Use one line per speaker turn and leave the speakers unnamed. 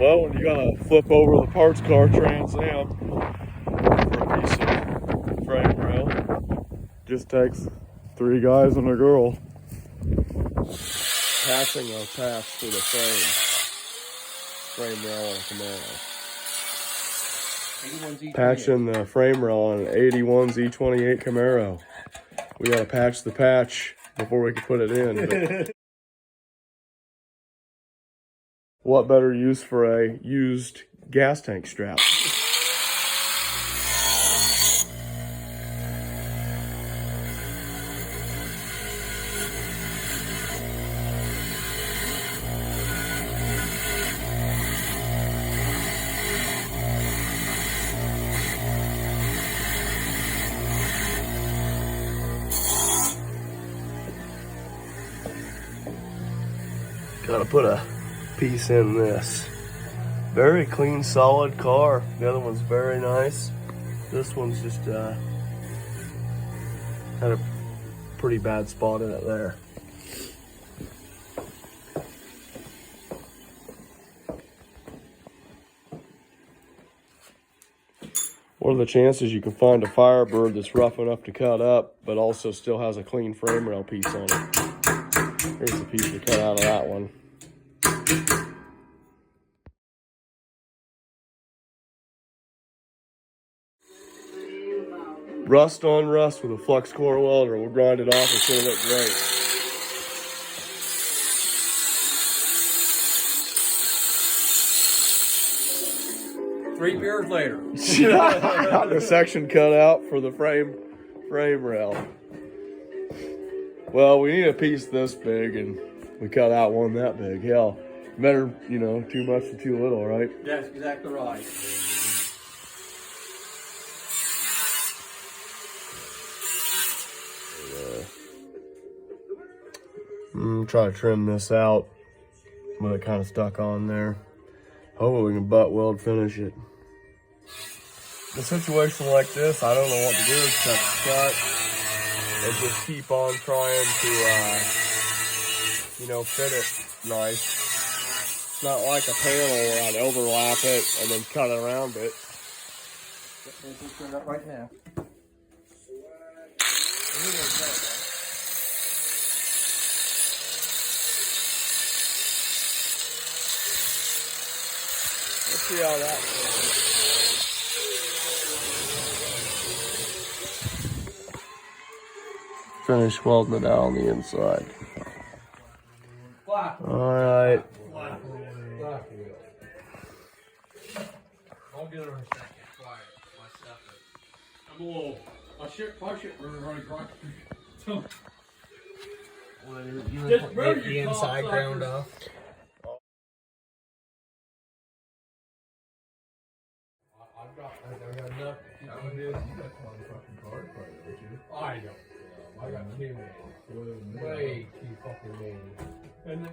Well, when you gotta flip over the parts car Trans Am for a piece of frame rail, just takes 3 guys and a girl. Patching a patch to the frame rail on a Camaro. Patching the frame rail on an 81 Z28 Camaro. We gotta patch the patch before we can put it in. What better use for a used gas tank strap? Gotta put a piece in this. Very clean, solid car. The other one's very nice. This one's just had a pretty bad spot in it there. What are the chances you can find a Firebird that's rough enough to cut up, but also still has a clean frame rail piece on it? Here's the piece we cut out of that one. Rust on rust with a flux core welder. We'll grind it off. It's gonna look great.
3 beers later.
Got the section cut out for the frame rail. Well, we need a piece this big, and we cut out one that big. Hell, better, you know, too much than too little, right?
That's exactly right.
Try to trim this out with it kind of stuck on there. Hopefully we can butt weld finish it. In a situation like this, I don't know what to do except cut and just keep on trying to, you know, fit it nice. It's not like a panel where I'd overlap it and then cut around it.
Just turn up right now.
Let's see how that goes. Finish welding it out on the inside. Alright.
I'll get her in a second. I'm a little. My shit running across. Just get the inside ground off. I got enough. You got fucking cars, don't you? I don't. I got too many. Way too fucking many.